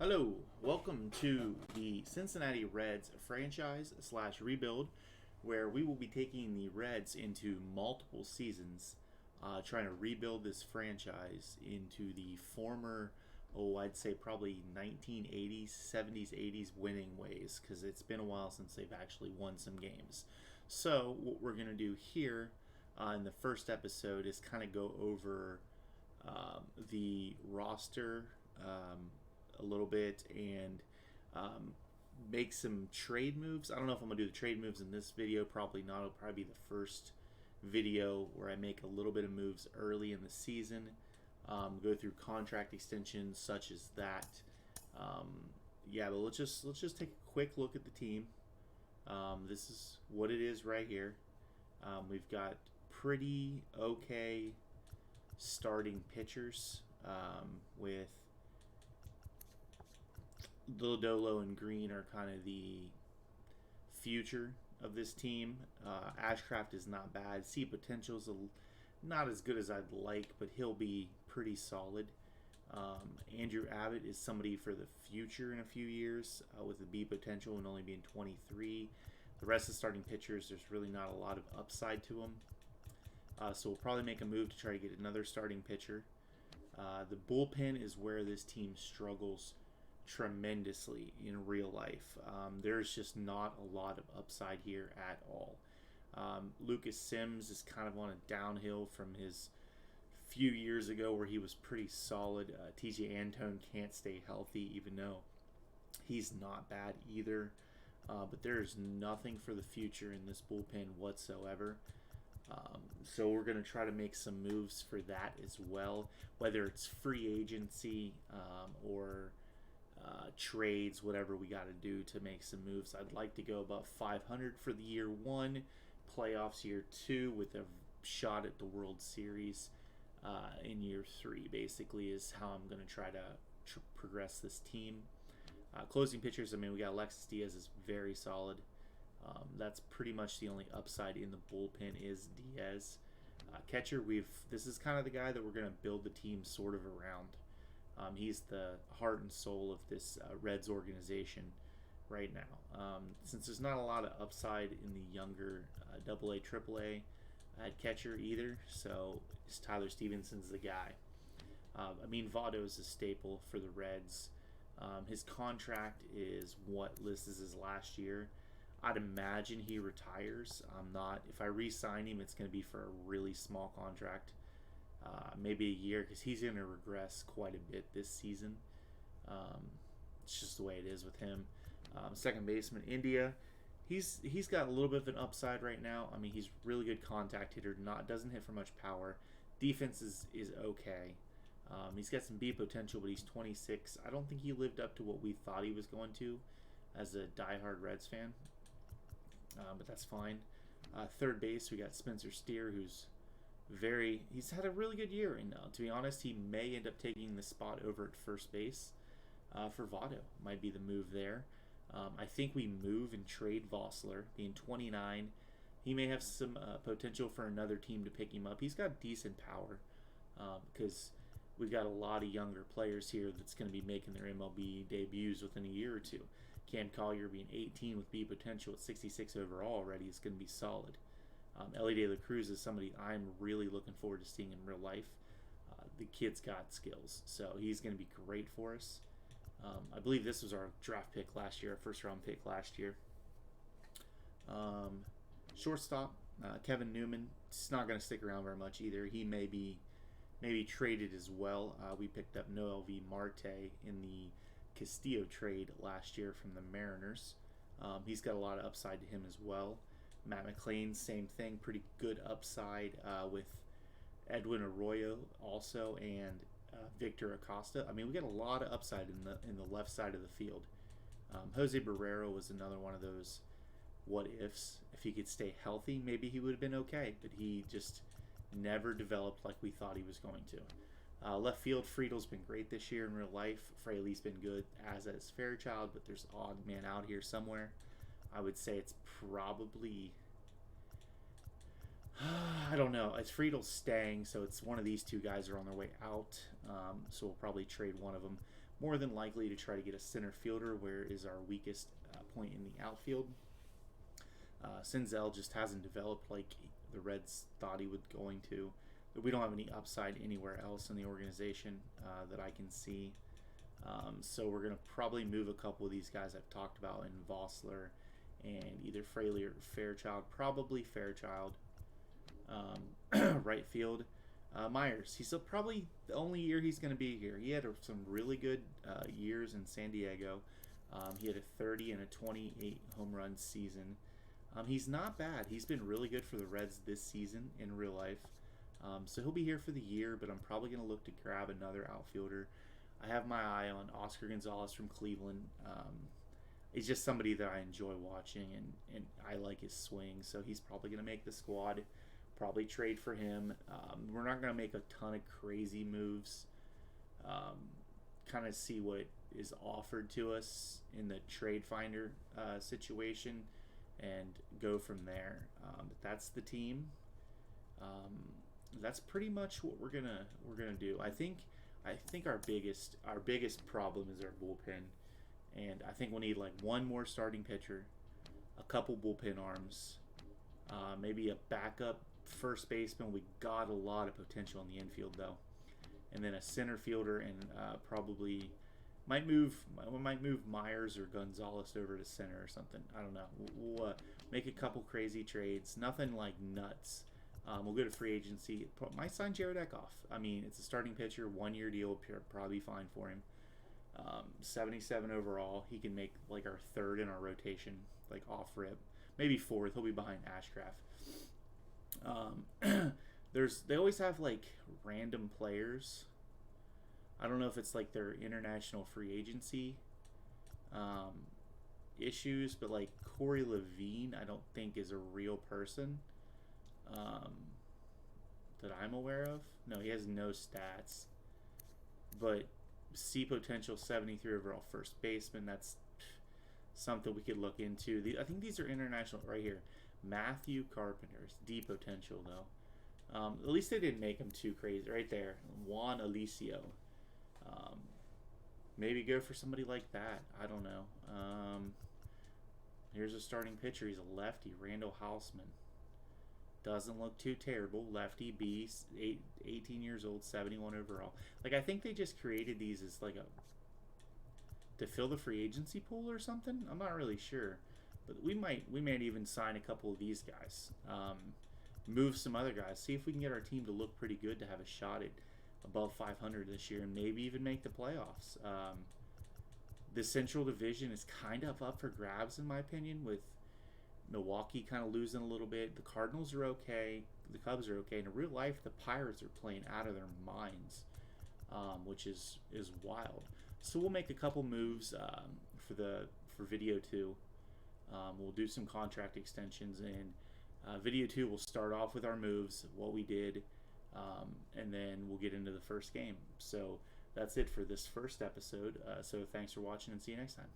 Hello, welcome to the Cincinnati Reds franchise slash rebuild, where we will be taking the Reds into multiple seasons, trying to rebuild this franchise into the former, I'd say probably 1980s, 70s, 80s winning ways, because it's been a while since they've actually won some games. So, what we're going to do here in the first episode is kind of go over the roster. A little bit and um, make some trade moves. I don't know if I'm going to do the trade moves in this video. Probably not. It'll probably be the first video where I make a little bit of moves early in the season. Go through contract extensions such as that. Um, yeah, but let's just take a quick look at the team. This is what it is right here. We've got pretty okay starting pitchers with Lodolo and Green are kind of the future of this team. Ashcraft is not bad. See potential's not as good as I'd like, but he'll be pretty solid. Andrew Abbott is somebody for the future in a few years with the B potential and only being 23. The rest of the starting pitchers, there's really not a lot of upside to them. So we'll probably make a move to try to get another starting pitcher. The bullpen is where this team struggles tremendously in real life. There's just not a lot of upside here at all. Lucas Sims is kind of on a downhill from his few years ago where he was pretty solid. TJ Antone can't stay healthy even though he's not bad either. But there's nothing for the future in this bullpen whatsoever. So we're going to try to make some moves for that as well, whether it's free agency or trades, whatever we got to do to make some moves. I'd like to go about 500 for the year one, playoffs year two with a shot at the World Series in year three, basically, is how I'm going to try to progress this team. Closing pitchers, I mean, we got Alexis Diaz is very solid. That's pretty much the only upside in the bullpen is Diaz. Catcher, this is kind of the guy that we're going to build the team sort of around. He's the heart and soul of this Reds organization right now. Since there's not a lot of upside in the younger AA, AAA at catcher either, so Tyler Stevenson's the guy. Votto is a staple for the Reds. His contract is what lists as his last year. I'd imagine he retires. If I re-sign him, it's going to be for a really small contract. Maybe a year, because he's going to regress quite a bit this season. It's just the way it is with him. Second baseman, India. He's got a little bit of an upside right now. I mean, he's really good contact hitter. Doesn't hit for much power. Defense is okay. He's got some B potential, but he's 26. I don't think he lived up to what we thought he was going to as a diehard Reds fan. But that's fine. Third base, we got Spencer Steer, he's had a really good year, and to be honest, he may end up taking the spot over at first base for Votto. Might be the move there. I think we move and trade Vossler, being 29. He may have some potential for another team to pick him up. He's got decent power because we've got a lot of younger players here that's going to be making their MLB debuts within a year or two. Cam Collier being 18 with B potential at 66 overall already is going to be solid. Ellie De La Cruz is somebody I'm really looking forward to seeing in real life. The kid's got skills, so he's going to be great for us. I believe this was our draft pick last year, our first round pick last year. Shortstop, Kevin Newman. He's not going to stick around very much either. He may be traded as well. We picked up Noel V. Marte in the Castillo trade last year from the Mariners. He's got a lot of upside to him as well. Matt McLean, same thing, pretty good upside with Edwin Arroyo also, and Victor Acosta. I mean, we got a lot of upside in the left side of the field. Jose Barrero was another one of those what ifs. If he could stay healthy, maybe he would have been okay, but he just never developed like we thought he was going to. Left field, Friedel's been great this year in real life. Fraley's been good, as has Fairchild, but there's an odd man out here somewhere. I would say it's probably, I don't know. It's Friedel's staying, so it's one of these two guys are on their way out. So we'll probably trade one of them. more than likely to try to get a center fielder, where is our weakest point in the outfield. Senzel just hasn't developed like the Reds thought he was going to. We don't have any upside anywhere else in the organization that I can see. So we're going to probably move a couple of these guys I've talked about in Vossler and either Fraley or Fairchild. Probably Fairchild. Right field. Myers. He's probably the only year he's going to be here. He had some really good years in San Diego. He had a 30 and a 28 home run season. He's not bad. He's been really good for the Reds this season in real life. So he'll be here for the year, but I'm probably going to look to grab another outfielder. I have my eye on Oscar Gonzalez from Cleveland. He's just somebody that I enjoy watching, and I like his swing, so he's probably going to make the squad. Probably trade for him. We're not going to make a ton of crazy moves. Kind of see what is offered to us in the trade finder situation and go from there. But that's the team. That's pretty much what we're gonna do. I think our biggest problem is our bullpen, and I think we'll need like one more starting pitcher, a couple bullpen arms, maybe a backup first baseman. We got a lot of potential in the infield though, and then a center fielder, and probably might move Myers or Gonzalez over to center or something. I don't know. We'll make a couple crazy trades. Nothing like nuts. We'll go to free agency. Might sign Jared Eckhoff. I mean, it's a starting pitcher, 1-year deal, probably fine for him. 77 overall. He can make like our third in our rotation, like off rip, maybe fourth. He'll be behind Ashcraft. They always have like random players. I don't know if it's like their international free agency issues, but like Corey Levine, I don't think is a real person. That I'm aware of. No, he has no stats. But see potential 73 overall first baseman. That's something we could look into. I think these are international right here. Matthew Carpenter's D potential though. At least they didn't make him too crazy right there. Juan Alicio. Maybe go for somebody like that. I don't know. Here's a starting pitcher. He's a lefty. Randall Hausman. Doesn't look too terrible. Lefty, B, 18 years old, 71 overall. Like, I think they just created these as like to fill the free agency pool or something. I'm not really sure, but we might even sign a couple of these guys. Move some other guys. See if we can get our team to look pretty good to have a shot at above 500 this year and maybe even make the playoffs. The Central Division is kind of up for grabs in my opinion, with Milwaukee kind of losing a little bit. The Cardinals are okay. The Cubs are okay. In real life, the Pirates are playing out of their minds, which is wild. So we'll make a couple moves for video 2. We'll do some contract extensions, and video 2 will start off with our moves, what we did, and then we'll get into the first game. So that's it for this first episode. So thanks for watching, and see you next time.